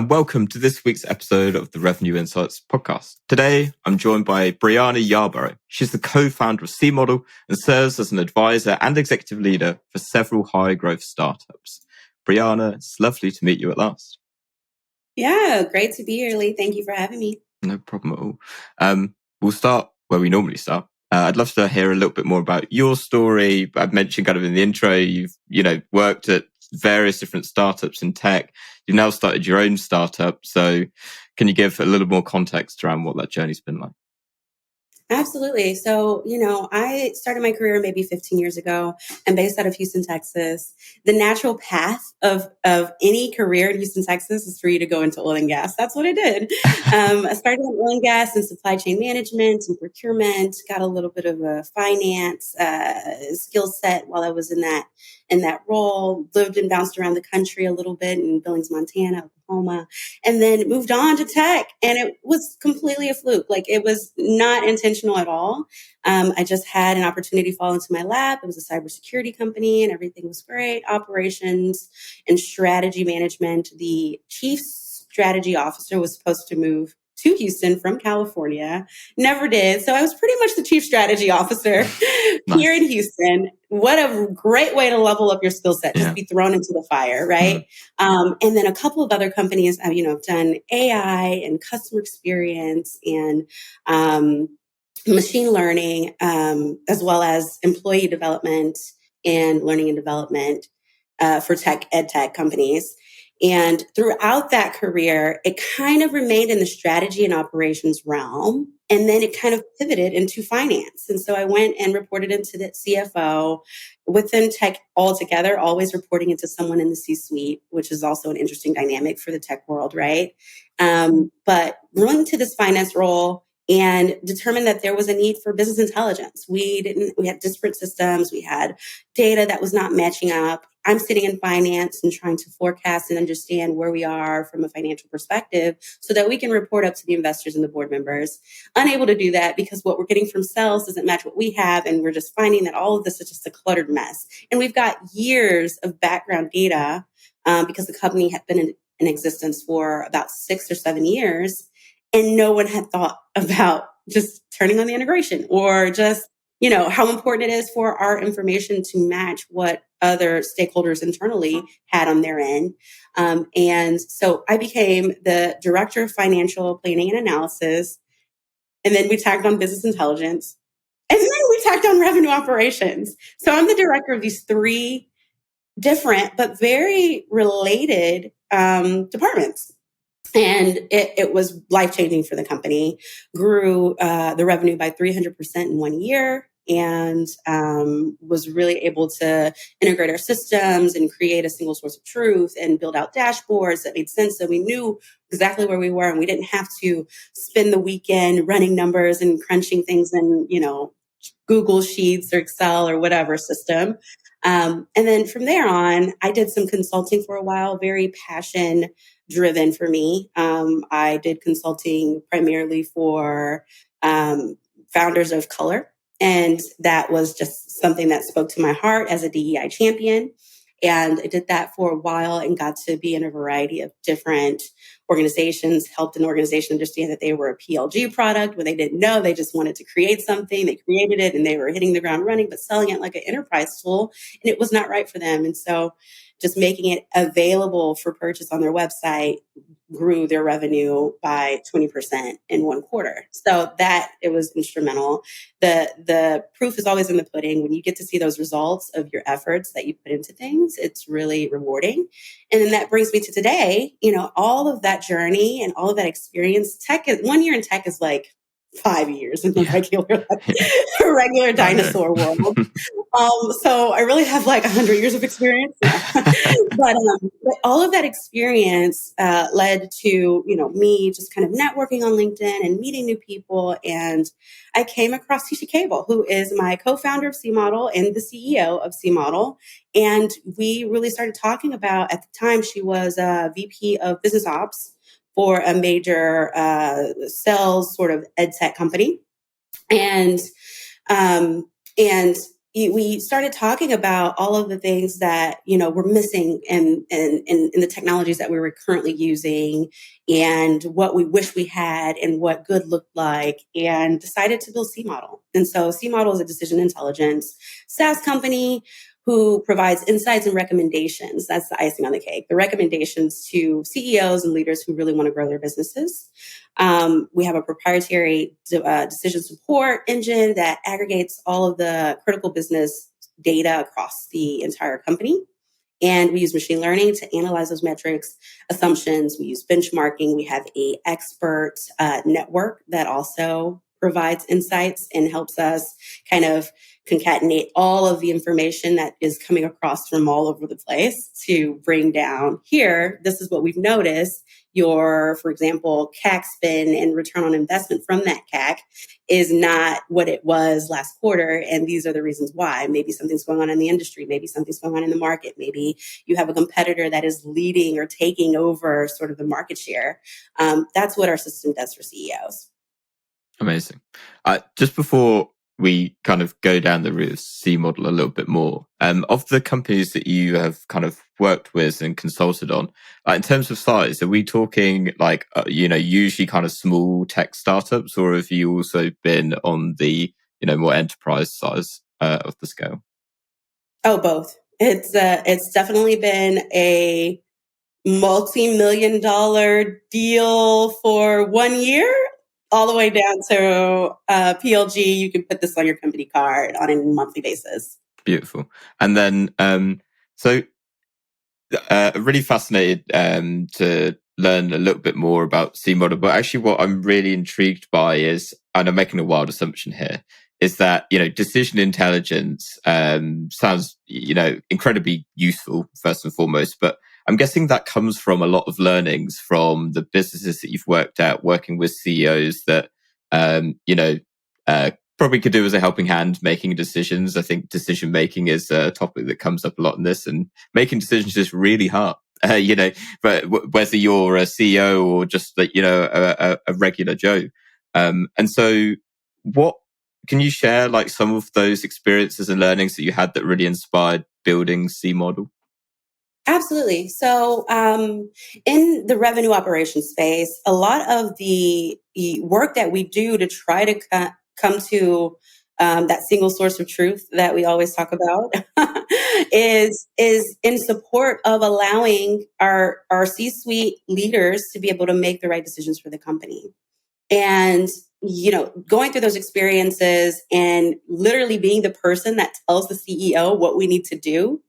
and welcome to this week's episode of the Revenue Insights podcast. Today, I'm joined by Briana Yarborough. She's the co-founder of C-Model and serves as an advisor and executive leader for several high-growth startups. Briana, it's lovely to meet you at last. Yeah, great to be here, Lee. Thank you for having me. No problem at all. We'll start where we normally start. I'd love to hear a little bit more about your story. I've mentioned kind of in the intro, you've worked at various different startups in tech. You've now started your own startup. So can you give a little more context around what that journey's been like? Absolutely. So, I started my career maybe 15 years ago. I'm based out of Houston, Texas. The natural path of any career in Houston, Texas is for you to go into oil and gas. That's what I did. I started in oil and gas and supply chain management and procurement, got a little bit of a finance skill set while I was in that role, lived and bounced around the country a little bit in Billings, Montana, Oklahoma, and then moved on to tech. And it was completely a fluke. Like, it was not intentional at all. I just had an opportunity fall into my lap. It was a cybersecurity company and everything was great. Operations and strategy management. The chief strategy officer was supposed to move to Houston from California. Never did. So I was pretty much the chief strategy officer here in Houston. What a great way to level up your skill set, just be thrown into the fire, right? And then a couple of other companies, I've done AI and customer experience and machine learning, as well as employee development and learning and development for ed tech companies. And throughout that career, it kind of remained in the strategy and operations realm. And then it kind of pivoted into finance. And so I went and reported into the CFO within tech altogether, always reporting into someone in the C-suite, which is also an interesting dynamic for the tech world, right? But going to this finance role and determined that there was a need for business intelligence. We had disparate systems. We had data that was not matching up. I'm sitting in finance and trying to forecast and understand where we are from a financial perspective so that we can report up to the investors and the board members. Unable to do that because what we're getting from sales doesn't match what we have. And we're just finding that all of this is just a cluttered mess. And we've got years of background data because the company had been in existence for about 6 or 7 years. And no one had thought about just turning on the integration or just, how important it is for our information to match what other stakeholders internally had on their end. And so I became the director of financial planning and analysis. And then we tagged on business intelligence. And then we tagged on revenue operations. So I'm the director of these 3 different but very related departments. And it was life-changing for the company, grew the revenue by 300% in 1 year, and was really able to integrate our systems and create a single source of truth and build out dashboards that made sense so we knew exactly where we were and we didn't have to spend the weekend running numbers and crunching things in, Google Sheets or Excel or whatever system. And then from there on, I did some consulting for a while, very passion-driven for me. I did consulting primarily for founders of color. And that was just something that spoke to my heart as a DEI champion. And I did that for a while and got to be in a variety of different organizations, helped an organization understand that they were a PLG product when they didn't know. They just wanted to create something. They created it and they were hitting the ground running, but selling it like an enterprise tool. And it was not right for them. And so just making it available for purchase on their website grew their revenue by 20% in 1 quarter. So that it was instrumental. The proof is always in the pudding. When you get to see those results of your efforts that you put into things, it's really rewarding. And then that brings me to today, all of that journey and all of that experience. 1 year in tech is like 5 years in the regular dinosaur world. So I really have like 100 years of experience. but all of that experience led to, me just kind of networking on LinkedIn and meeting new people. And I came across Tisha Cable, who is my co-founder of C-Model and the CEO of C-Model. And we really started talking about, at the time, she was a VP of business ops for a major sales sort of ed tech company. And we started talking about all of the things that were missing in the technologies that we were currently using, and what we wish we had and what good looked like, and decided to build C Model. And so C Model is a decision intelligence SaaS company who provides insights and recommendations. That's the icing on the cake. The recommendations to CEOs and leaders who really want to grow their businesses. We have a proprietary decision support engine that aggregates all of the critical business data across the entire company. And we use machine learning to analyze those metrics, assumptions. We use benchmarking. We have a expert network that also provides insights and helps us kind of concatenate all of the information that is coming across from all over the place to bring down here. This is what we've noticed. Your, for example, CAC spend and return on investment from that CAC is not what it was last quarter. And these are the reasons why. Maybe something's going on in the industry. Maybe something's going on in the market. Maybe you have a competitor that is leading or taking over sort of the market share. That's what our system does for CEOs. Amazing. Just before we kind of go down the route of C Model a little bit more, of the companies that you have kind of worked with and consulted on, in terms of size, are we talking like, usually kind of small tech startups, or have you also been on the, more enterprise size of the scale? Oh, both. It's definitely been a multi-million-dollar deal for 1 year, all the way down to PLG. You can put this on your company card on a monthly basis. Beautiful. And then, so really fascinated to learn a little bit more about C Model, but actually what I'm really intrigued by is, and I'm making a wild assumption here, is that, decision intelligence sounds, incredibly useful first and foremost, but I'm guessing that comes from a lot of learnings from the businesses that you've worked at, working with CEOs that, probably could do as a helping hand making decisions. I think decision making is a topic that comes up a lot in this, and making decisions is really hard. But whether you're a CEO or just like, a regular Joe. And so what can you share like some of those experiences and learnings that you had that really inspired building C Model? Absolutely. So, in the revenue operations space, a lot of the work that we do to try to come to that single source of truth that we always talk about is in support of allowing our C-suite leaders to be able to make the right decisions for the company. And going through those experiences and literally being the person that tells the CEO what we need to do,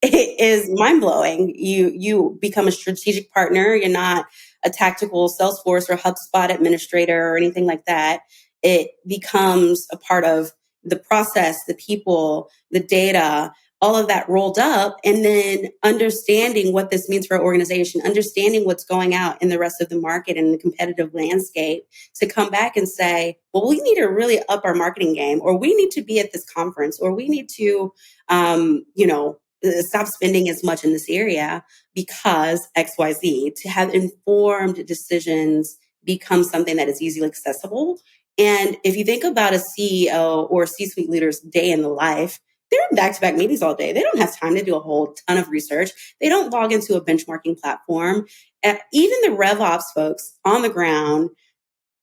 it is mind blowing. You become a strategic partner. You're not a tactical Salesforce or HubSpot administrator or anything like that. It becomes a part of the process, the people, the data, all of that rolled up, and then understanding what this means for our organization, understanding what's going out in the rest of the market and the competitive landscape, to come back and say, well, we need to really up our marketing game, or we need to be at this conference, or we need to, stop spending as much in this area because XYZ. To have informed decisions become something that is easily accessible. And if you think about a CEO or C-suite leader's day in the life, they're in back-to-back meetings all day. They don't have time to do a whole ton of research. They don't log into a benchmarking platform. Even the RevOps folks on the ground,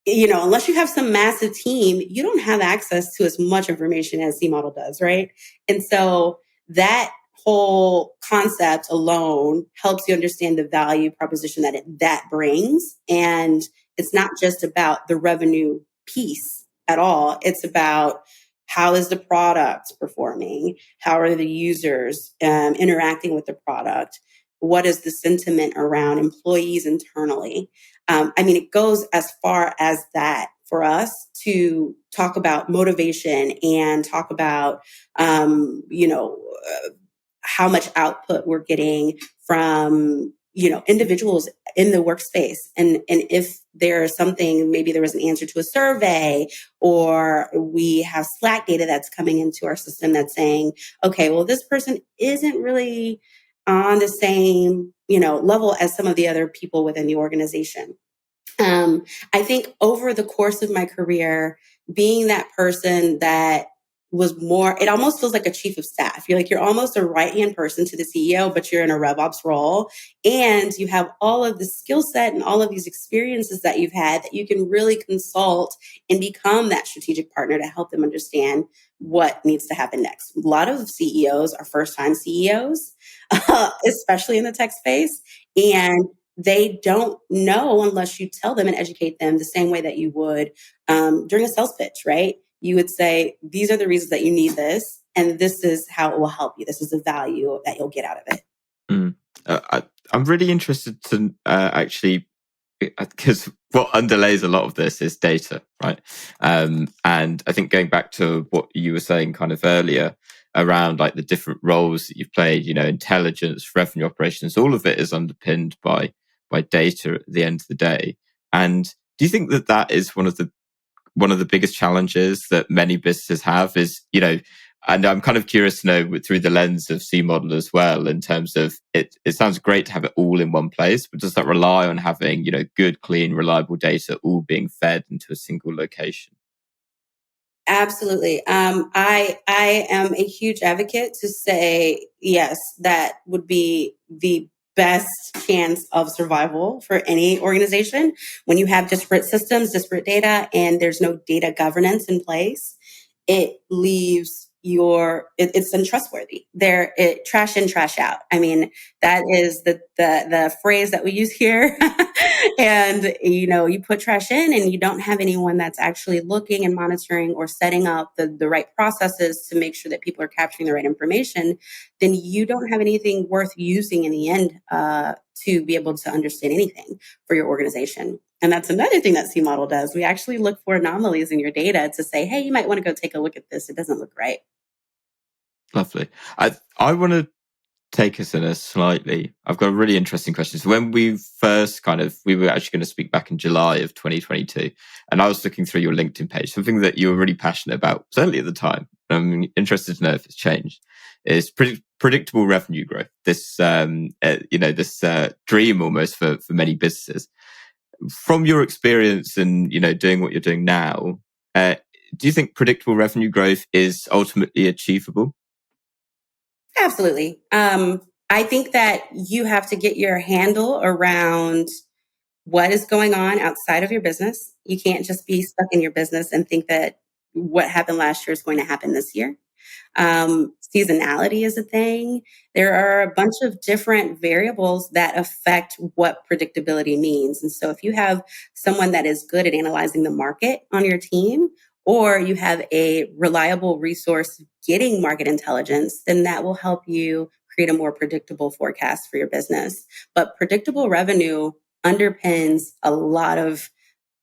unless you have some massive team, you don't have access to as much information as C Model does, right? And so that whole concept alone helps you understand the value proposition that brings. And it's not just about the revenue piece at all. It's about, how is the product performing? How are the users interacting with the product? What is the sentiment around employees internally? It goes as far as that for us to talk about motivation and talk about, how much output we're getting from, individuals in the workspace. And if there's something, maybe there was an answer to a survey, or we have Slack data that's coming into our system that's saying, okay, well, this person isn't really on the same, level as some of the other people within the organization. I think over the course of my career, being that person that was more, it almost feels like a chief of staff. You're almost a right hand person to the CEO, but you're in a RevOps role. And you have all of the skill set and all of these experiences that you've had that you can really consult and become that strategic partner to help them understand what needs to happen next. A lot of CEOs are first time CEOs, especially in the tech space. And they don't know unless you tell them and educate them the same way that you would during a sales pitch, right? You would say, these are the reasons that you need this, and this is how it will help you. This is the value that you'll get out of it. Mm. I'm really interested to actually, because what underlays a lot of this is data, right? And I think going back to what you were saying kind of earlier around like the different roles that you've played, intelligence, revenue operations, all of it is underpinned by data at the end of the day. And do you think that that is one of the biggest challenges that many businesses have is, and I'm kind of curious to know through the lens of C model as well, in terms of it sounds great to have it all in one place, but does that rely on having, good, clean, reliable data all being fed into a single location? Absolutely. I am a huge advocate to say yes. That would be the best chance of survival for any organization when you have disparate systems, disparate data, and there's no data governance in place. It leaves it's untrustworthy. Trash in, trash out. I mean, that is the phrase that we use here. And you put trash in and you don't have anyone that's actually looking and monitoring or setting up the right processes to make sure that people are capturing the right information, then you don't have anything worth using in the end to be able to understand anything for your organization. And that's another thing that C model does. We actually look for anomalies in your data to say, hey, you might want to go take a look at this. It doesn't look right. Lovely. I want to take us in a slightly, I've got a really interesting question. So when we first we were actually going to speak back in July of 2022, and I was looking through your LinkedIn page, something that you were really passionate about, certainly at the time. I'm interested to know if it's changed. Is predictable revenue growth. This, this dream almost for many businesses. From your experience and, doing what you're doing now, do you think predictable revenue growth is ultimately achievable? Absolutely. I think that you have to get your handle around what is going on outside of your business. You can't just be stuck in your business and think that what happened last year is going to happen this year. Seasonality is a thing. There are a bunch of different variables that affect what predictability means. And so if you have someone that is good at analyzing the market on your team, or you have a reliable resource getting market intelligence, then that will help you create a more predictable forecast for your business. But predictable revenue underpins a lot of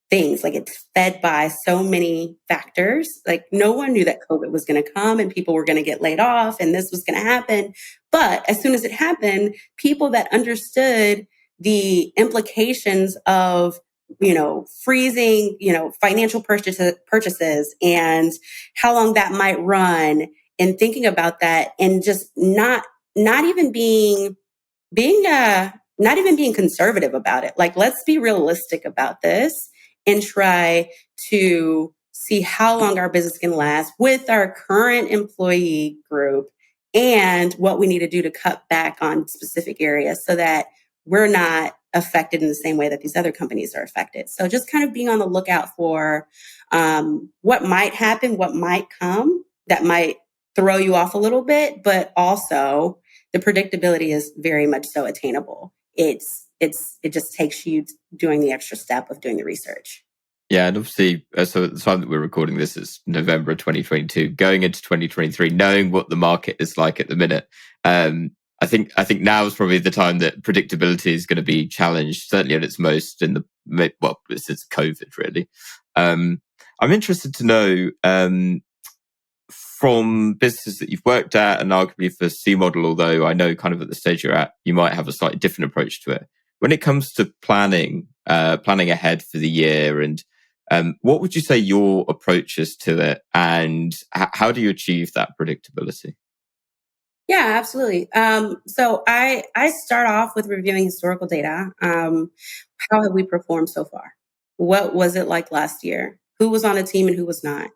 things. Like, it's fed by so many factors. Like, no one knew that COVID was going to come and people were going to get laid off and this was going to happen. But as soon as it happened, people that understood the implications of, freezing, financial purchases and how long that might run, and thinking about that, and just not even being not even being conservative about it. Like, let's be realistic about this and try to see how long our business can last with our current employee group, and what we need to do to cut back on specific areas so that we're not affected in the same way that these other companies are affected. So just kind of being on the lookout for what might happen, what might come that might throw you off a little bit, but also the predictability is very much so attainable. It just takes you doing the extra step of doing the research. Yeah, and obviously, so at the time that we're recording this is November 2022. Going into 2023, knowing what the market is like at the minute, I think now is probably the time that predictability is going to be challenged, certainly at its most since COVID, really. I'm interested to know from businesses that you've worked at, and arguably for C model, although I know kind of at the stage you're at, you might have a slightly different approach to it. When it comes to planning ahead for the year, and what would you say your approach is to it, and how do you achieve that predictability? Yeah, absolutely. So I start off with reviewing historical data. How have we performed so far? What was it like last year? Who was on a team and who was not?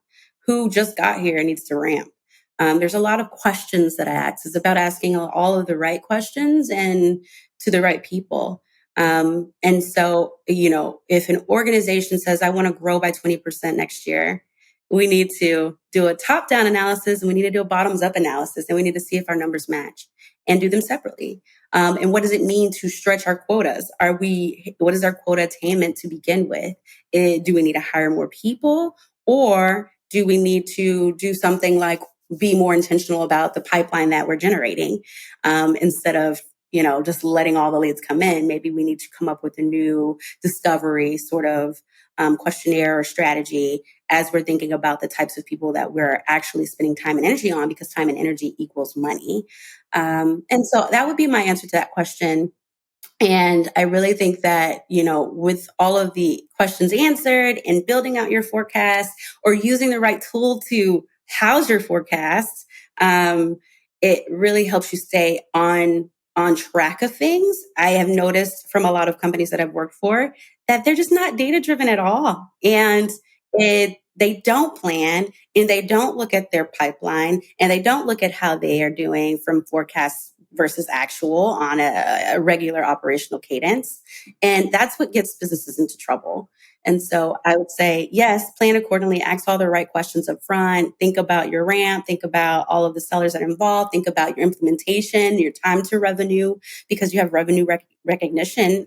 who just got here and needs to ramp. There's a lot of questions that I ask. It's about asking all of the right questions and to the right people. And so, if an organization says, I want to grow by 20% next year, we need to do a top down analysis and we need to do a bottoms up analysis and we need to see if our numbers match and do them separately. And what does it mean to stretch our quotas? What is our quota attainment to begin with? Do we need to hire more people, or do we need to do something like be more intentional about the pipeline that we're generating, instead of just letting all the leads come in? Maybe we need to come up with a new discovery sort of questionnaire or strategy as we're thinking about the types of people that we're actually spending time and energy on, because time and energy equals money. And so that would be my answer to that question. And I really think that, with all of the questions answered and building out your forecast or using the right tool to house your forecast, it really helps you stay on track of things. I have noticed from a lot of companies that I've worked for that they're just not data driven at all. And they don't plan and they don't look at their pipeline and they don't look at how they are doing from forecasts versus actual on a regular operational cadence. And that's what gets businesses into trouble. And so I would say, yes, plan accordingly, ask all the right questions up front, think about your ramp, think about all of the sellers that are involved, think about your implementation, your time to revenue, because you have revenue recognition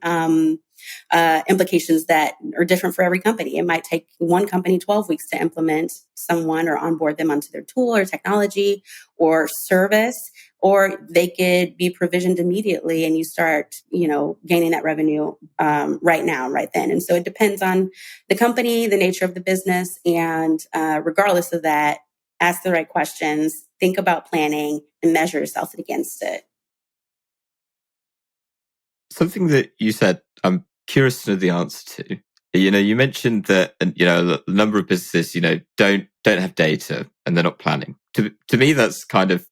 implications that are different for every company. It might take one company 12 weeks to implement someone or onboard them onto their tool or technology or service, or they could be provisioned immediately and you start, gaining that revenue right now, right then. And so it depends on the company, the nature of the business. And regardless of that, ask the right questions, think about planning, and measure yourself against it. Something that you said, I'm curious to know the answer to. You mentioned that, a number of businesses, don't have data and they're not planning. To me, that's kind of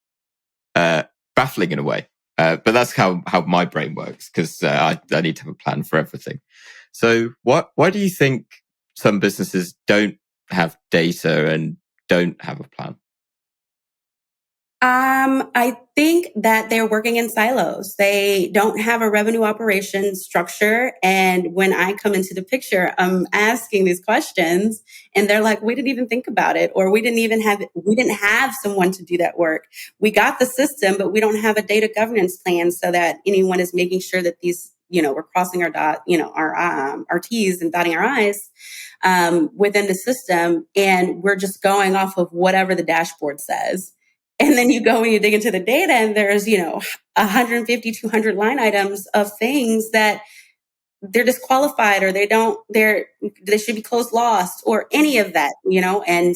baffling in a way. But that's how my brain works, because I need to have a plan for everything. So why do you think some businesses don't have data and don't have a plan? I think that they're working in silos. They don't have a revenue operations structure. And when I come into the picture, I'm asking these questions and they're like, we didn't even think about it. Or we didn't have someone to do that work. We got the system, but we don't have a data governance plan so that anyone is making sure that these, we're crossing our T's and dotting our I's within the system. And we're just going off of whatever the dashboard says. And then you go and you dig into the data and there's, 150, 200 line items of things that they're disqualified or they should be closed lost or any of that, and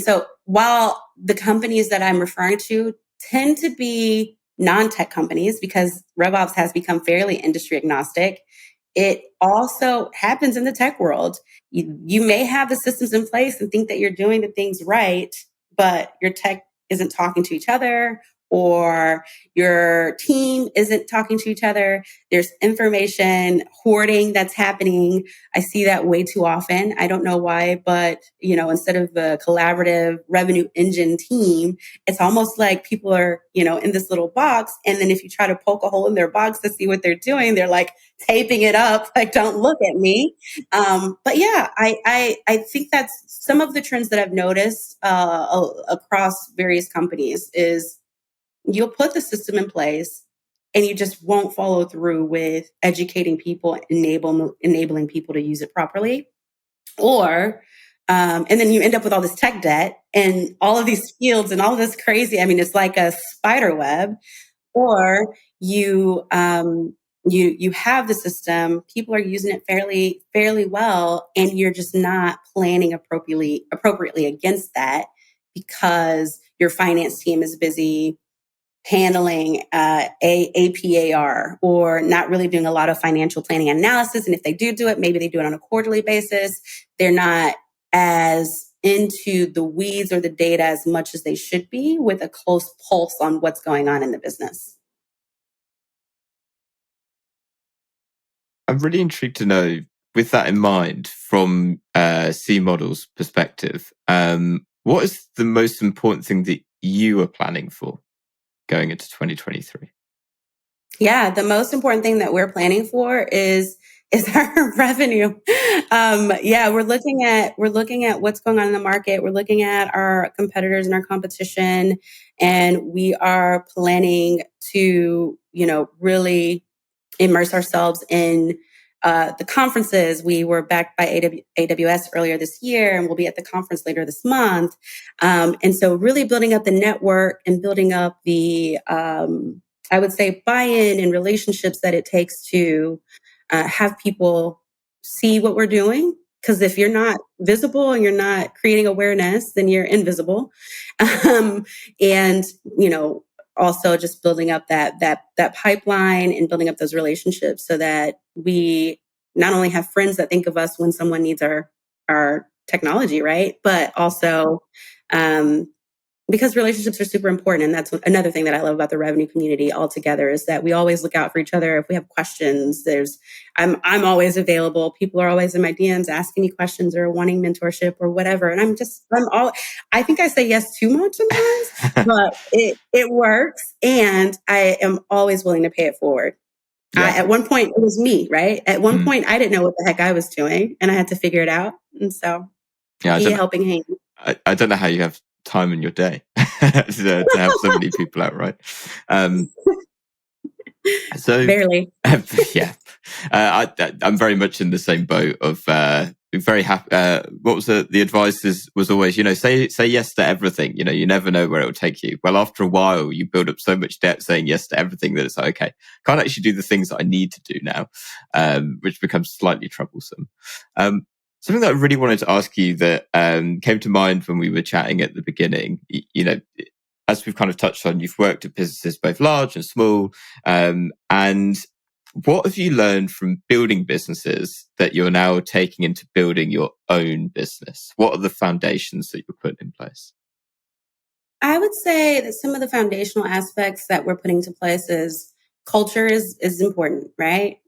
so while the companies that I'm referring to tend to be non-tech companies, because RevOps has become fairly industry agnostic, it also happens in the tech world. You may have the systems in place and think that you're doing the things right, but your tech isn't talking to each other or your team isn't talking to each other. There's information hoarding that's happening. I see that way too often. I don't know why, but instead of the collaborative revenue engine team, it's almost like people are, in this little box. And then if you try to poke a hole in their box to see what they're doing, they're like taping it up, like, don't look at me. But yeah, I think that's some of the trends that I've noticed across various companies is you'll put the system in place and you just won't follow through with educating people, enabling people to use it properly. Or, and then you end up with all this tech debt and all of these fields and all of this crazy. I mean, it's like a spider web. Or you have the system, people are using it fairly well, and you're just not planning appropriately against that because your finance team is busy handling APAR or not really doing a lot of financial planning analysis. And if they do it, maybe they do it on a quarterly basis. They're not as into the weeds or the data as much as they should be with a close pulse on what's going on in the business. I'm really intrigued to know, with that in mind, from C Model's perspective, what is the most important thing that you are planning for going into 2023? Yeah, the most important thing that we're planning for is our revenue. Yeah, we're looking at what's going on in the market. We're looking at our competitors and our competition, and we are planning to, really immerse ourselves in the conferences. We were backed by AWS earlier this year, and we'll be at the conference later this month. And so, really building up the network and building up I would say, buy-in and relationships that it takes to have people see what we're doing. Because if you're not visible and you're not creating awareness, then you're invisible. Um, and you know, also just building up that pipeline and building up those relationships so that we not only have friends that think of us when someone needs our technology, right? But also um, because relationships are super important. And that's another thing that I love about the revenue community altogether is that we always look out for each other. If we have questions, I'm always available. People are always in my DMs asking me questions or wanting mentorship or whatever. And I think I say yes too much sometimes, but it works. And I am always willing to pay it forward. Yeah. At one point it was me, right? At one Mm. point I didn't know what the heck I was doing and I had to figure it out. And so Yeah, be a helping hand. I don't know how you have time in your day to help so many people out, right? So Barely. yeah, I'm very much in the same boat of very happy. What was the advice was always, say yes to everything. You never know where it will take you. Well, after a while, you build up so much debt saying yes to everything that it's like, okay, can't actually do the things that I need to do now, which becomes slightly troublesome. Something that I really wanted to ask you that came to mind when we were chatting at the beginning, as we've kind of touched on, you've worked at businesses both large and small. And what have you learned from building businesses that you're now taking into building your own business? What are the foundations that you're putting in place? I would say that some of the foundational aspects that we're putting into place is culture is important, right?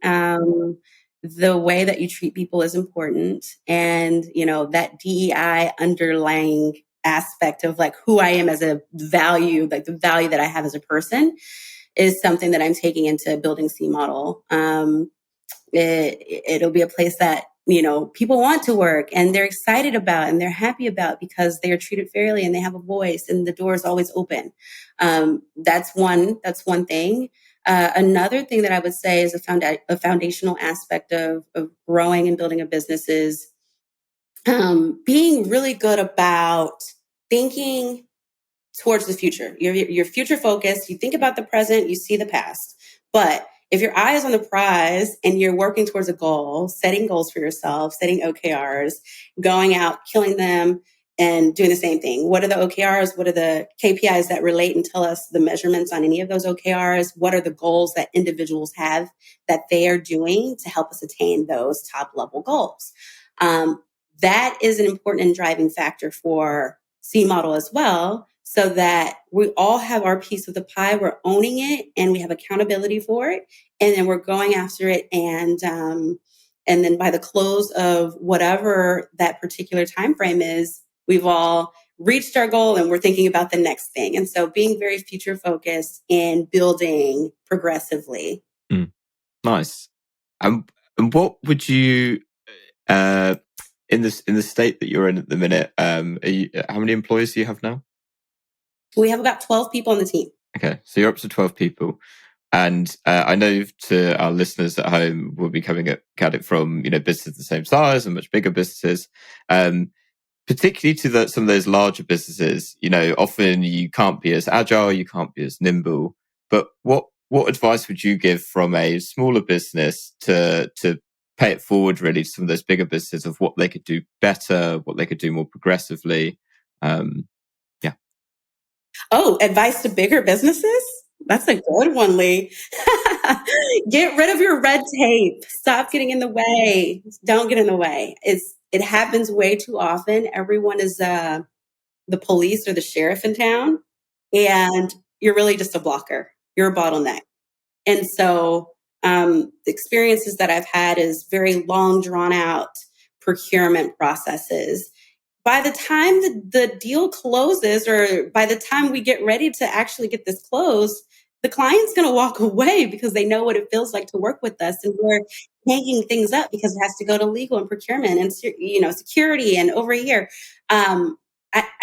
The way that you treat people is important, and that DEI underlying aspect of like who I am as a value, like the value that I have as a person, is something that I'm taking into building C model. It'll be a place that people want to work and they're excited about and they're happy about because they are treated fairly and they have a voice and the door is always open. That's one thing. Another thing that I would say is a foundational aspect of growing and building a business is being really good about thinking towards the future. You're future focused. You think about the present, you see the past. But if your eye is on the prize and you're working towards a goal, setting goals for yourself, setting OKRs, going out, killing them, and doing the same thing. What are the OKRs? What are the KPIs that relate and tell us the measurements on any of those OKRs? What are the goals that individuals have that they are doing to help us attain those top level goals? That is an important and driving factor for C model as well, so that we all have our piece of the pie, we're owning it and we have accountability for it. And then we're going after it. And then by the close of whatever that particular time frame is, we've all reached our goal and we're thinking about the next thing. And so being very future focused and building progressively. Mm, nice. And what would you, uh, in the state that you're in at the minute, how many employees do you have now? We have about 12 people on the team. Okay, so you're up to 12 people. And I know to our listeners at home, we'll be coming at it from businesses the same size and much bigger businesses, particularly to some of those larger businesses. Often you can't be as agile, you can't be as nimble. But what advice would you give from a smaller business to pay it forward really to some of those bigger businesses of what they could do better, what they could do more progressively? Yeah. Oh, advice to bigger businesses? That's a good one, Lee. Get rid of your red tape. Stop getting in the way. Don't get in the way. It happens way too often. Everyone is the police or the sheriff in town, and you're really just a blocker. You're a bottleneck. And so experiences that I've had is very long, drawn out procurement processes. By the time the deal closes, or by the time we get ready to actually get this closed, the client's going to walk away because they know what it feels like to work with us, and we're hanging things up because it has to go to legal and procurement and security and over here. I'm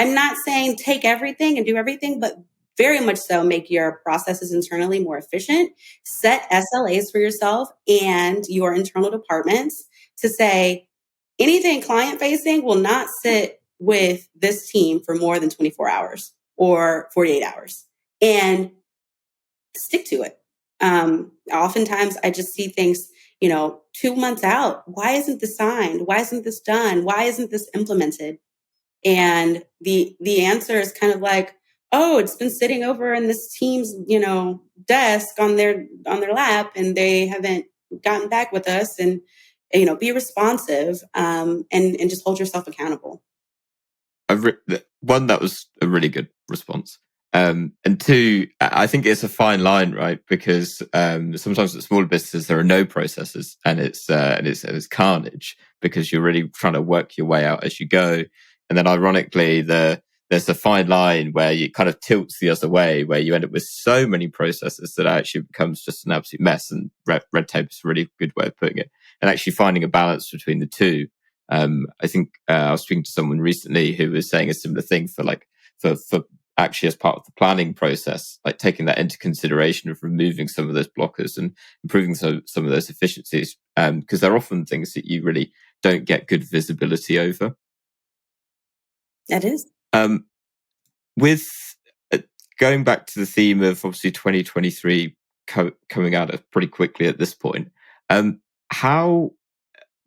not saying take everything and do everything, but very much so make your processes internally more efficient. Set SLAs for yourself and your internal departments to say anything client facing will not sit with this team for more than 24 hours or 48 hours, and stick to it. Oftentimes I just see things, 2 months out. Why isn't this signed? Why isn't this done? Why isn't this implemented? And the answer is kind of like, oh, it's been sitting over in this team's, desk on their lap, and they haven't gotten back with us. And be responsive, and just hold yourself accountable. One, that was a really good response. And two, I think it's a fine line, right? Because sometimes at smaller businesses there are no processes, and it's carnage because you're really trying to work your way out as you go. And then, ironically, there's a fine line where it kind of tilts the other way, where you end up with so many processes that it actually becomes just an absolute mess. And red tape is a really good way of putting it. And actually finding a balance between the two. I think I was speaking to someone recently who was saying a similar thing for actually as part of the planning process, like taking that into consideration of removing some of those blockers and improving some of those efficiencies, because they're often things that you really don't get good visibility over. That is. With going back to the theme of obviously 2023 coming out pretty quickly at this point,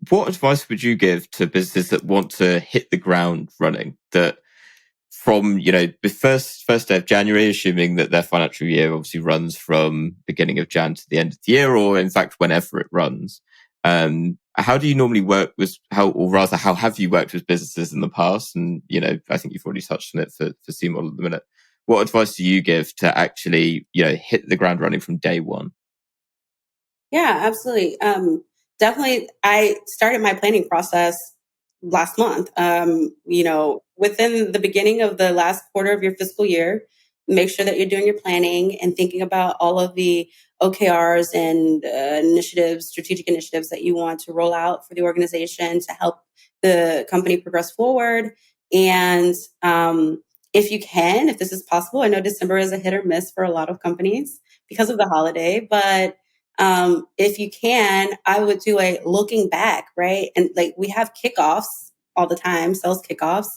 what advice would you give to businesses that want to hit the ground running, that from, the first day of January, assuming that their financial year obviously runs from beginning of Jan to the end of the year, or in fact, whenever it runs? How do you normally work with, how have you worked with businesses in the past? And, I think you've already touched on it for C-Model at the minute. What advice do you give to actually, hit the ground running from day one? Yeah, absolutely. Definitely. I started my planning process last month. Within the beginning of the last quarter of your fiscal year, make sure that you're doing your planning and thinking about all of the OKRs and initiatives, strategic initiatives that you want to roll out for the organization to help the company progress forward. And if this is possible, I know December is a hit or miss for a lot of companies because of the holiday, but if you can, I would do a looking back, right? And like we have kickoffs all the time, sales kickoffs,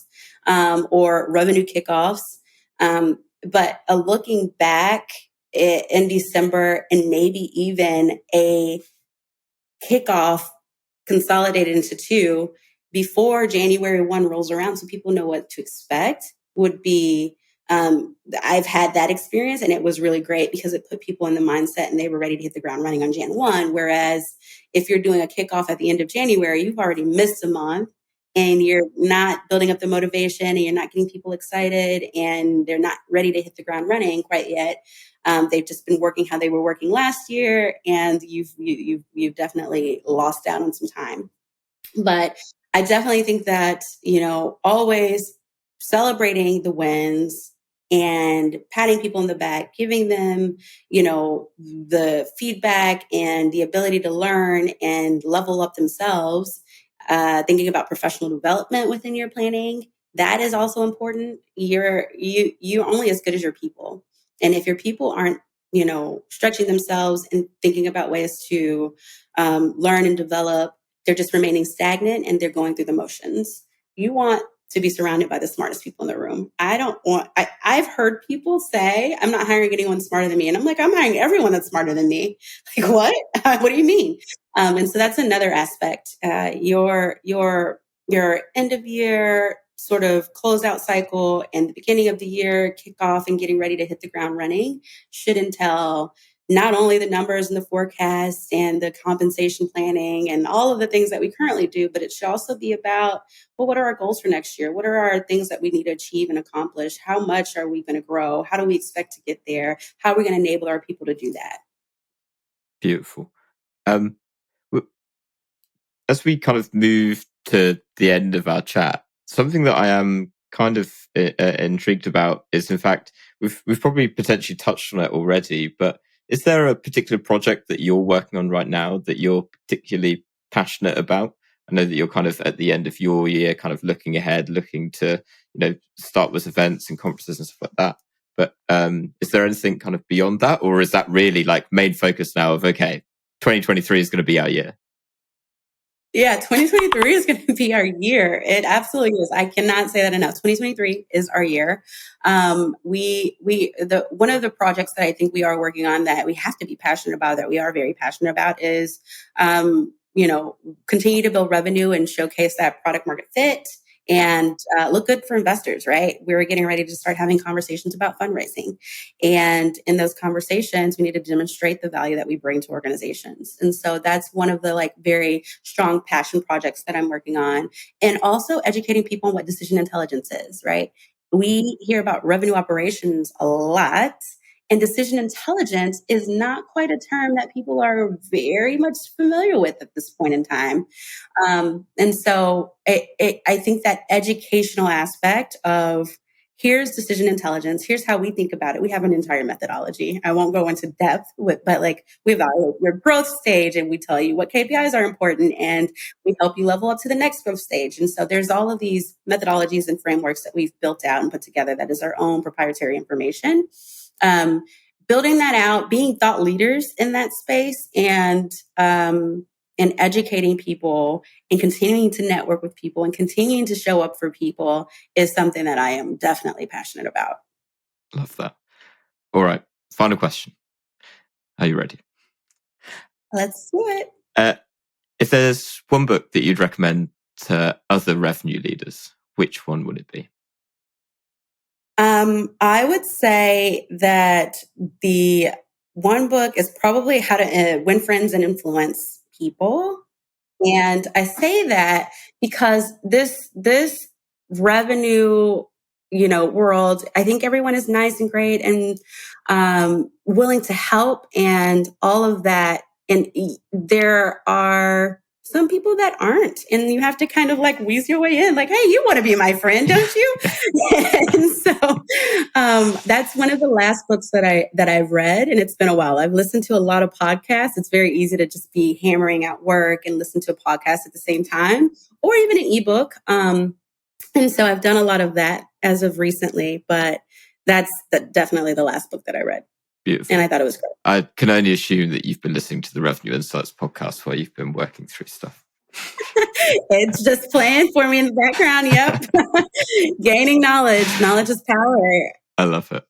or revenue kickoffs. But a looking back in December, and maybe even a kickoff consolidated into two before January 1 rolls around, so people know what to expect, would be, I've had that experience, and it was really great because it put people in the mindset and they were ready to hit the ground running on Jan 1. Whereas if you're doing a kickoff at the end of January, you've already missed a month, and you're not building up the motivation, and you're not getting people excited, and they're not ready to hit the ground running quite yet. They've just been working how they were working last year, and you've definitely lost out on some time. But I definitely think that, always celebrating the wins and patting people in the back, giving them, the feedback and the ability to learn and level up themselves, thinking about professional development within your planning. That is also important. You're only as good as your people. And if your people aren't, stretching themselves and thinking about ways to learn and develop, they're just remaining stagnant and they're going through the motions. You want to be surrounded by the smartest people in the room. I've heard people say, I'm not hiring anyone smarter than me. And I'm like, I'm hiring everyone that's smarter than me. Like, what? What do you mean? And so that's another aspect. Your end of year sort of closeout cycle and the beginning of the year kickoff and getting ready to hit the ground running should entail not only the numbers and the forecasts and the compensation planning and all of the things that we currently do, but it should also be about, well, what are our goals for next year? What are our things that we need to achieve and accomplish? How much are we going to grow? How do we expect to get there? How are we going to enable our people to do that? Beautiful. Um, as we kind of move to the end of our chat, something that I am kind of intrigued about is, in fact, we've probably potentially touched on it already, but is there a particular project that you're working on right now that you're particularly passionate about? I know that you're kind of at the end of your year, kind of looking ahead, looking to, start with events and conferences and stuff like that. But is there anything kind of beyond that, or is that really like main focus now of, okay, 2023 is going to be our year? Yeah, 2023 is going to be our year. It absolutely is. I cannot say that enough. 2023 is our year. One of the projects that I think we are working on that we have to be passionate about, that we are very passionate about, is, continue to build revenue and showcase that product market fit and look good for investors, right? We're getting ready to start having conversations about fundraising. And in those conversations, we need to demonstrate the value that we bring to organizations. And so that's one of the very strong passion projects that I'm working on. And also educating people on what decision intelligence is, right? We hear about revenue operations a lot. And decision intelligence is not quite a term that people are very much familiar with at this point in time. And so I think that educational aspect of here's decision intelligence, here's how we think about it. We have an entire methodology. I won't go into depth with, but we evaluate your growth stage and we tell you what KPIs are important and we help you level up to the next growth stage. And so there's all of these methodologies and frameworks that we've built out and put together that is our own proprietary information. Building that out, being thought leaders in that space, and educating people and continuing to network with people and continuing to show up for people is something that I am definitely passionate about. Love that. All right. Final question. Are you ready? Let's do it. If there's one book that you'd recommend to other revenue leaders, which one would it be? I would say that the one book is probably How to Win Friends and Influence People. And I say that because this revenue, world, I think everyone is nice and great and willing to help and all of that. And there are some people that aren't, and you have to kind of wheeze your way in, hey, you want to be my friend, don't you? And so that's one of the last books that I've read, and it's been a while. I've listened to a lot of podcasts. It's very easy to just be hammering at work and listen to a podcast at the same time, or even an ebook. And so I've done a lot of that as of recently, but that's definitely the last book that I read. Beautiful. And I thought it was great. I can only assume that you've been listening to the Revenue Insights podcast while you've been working through stuff. It's just playing for me in the background. Yep. Gaining knowledge. Knowledge is power. I love it.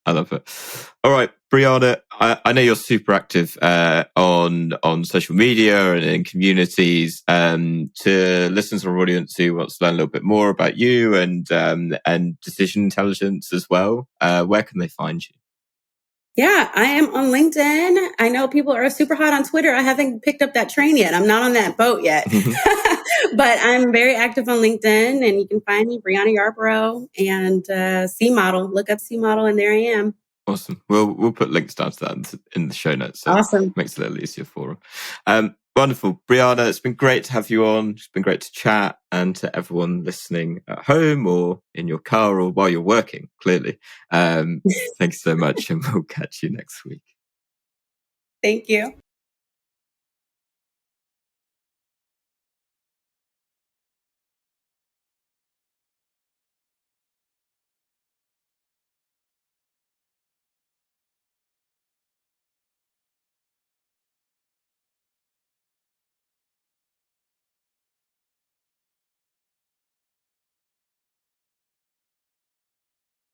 All right, Briana, I know you're super active on social media and in communities. To listeners to our audience who wants to learn a little bit more about you and decision intelligence as well, where can they find you? Yeah, I am on LinkedIn. I know people are super hot on Twitter. I haven't picked up that train yet. I'm not on that boat yet. But I'm very active on LinkedIn, and you can find me, Briana Yarborough, and C Model. Look up C Model, and there I am. Awesome. We'll put links down to that in the show notes. So awesome. It makes it a little easier for them. Wonderful. Briana, it's been great to have you on. It's been great to chat, and to everyone listening at home or in your car or while you're working, clearly. Thanks so much, and we'll catch you next week. Thank you.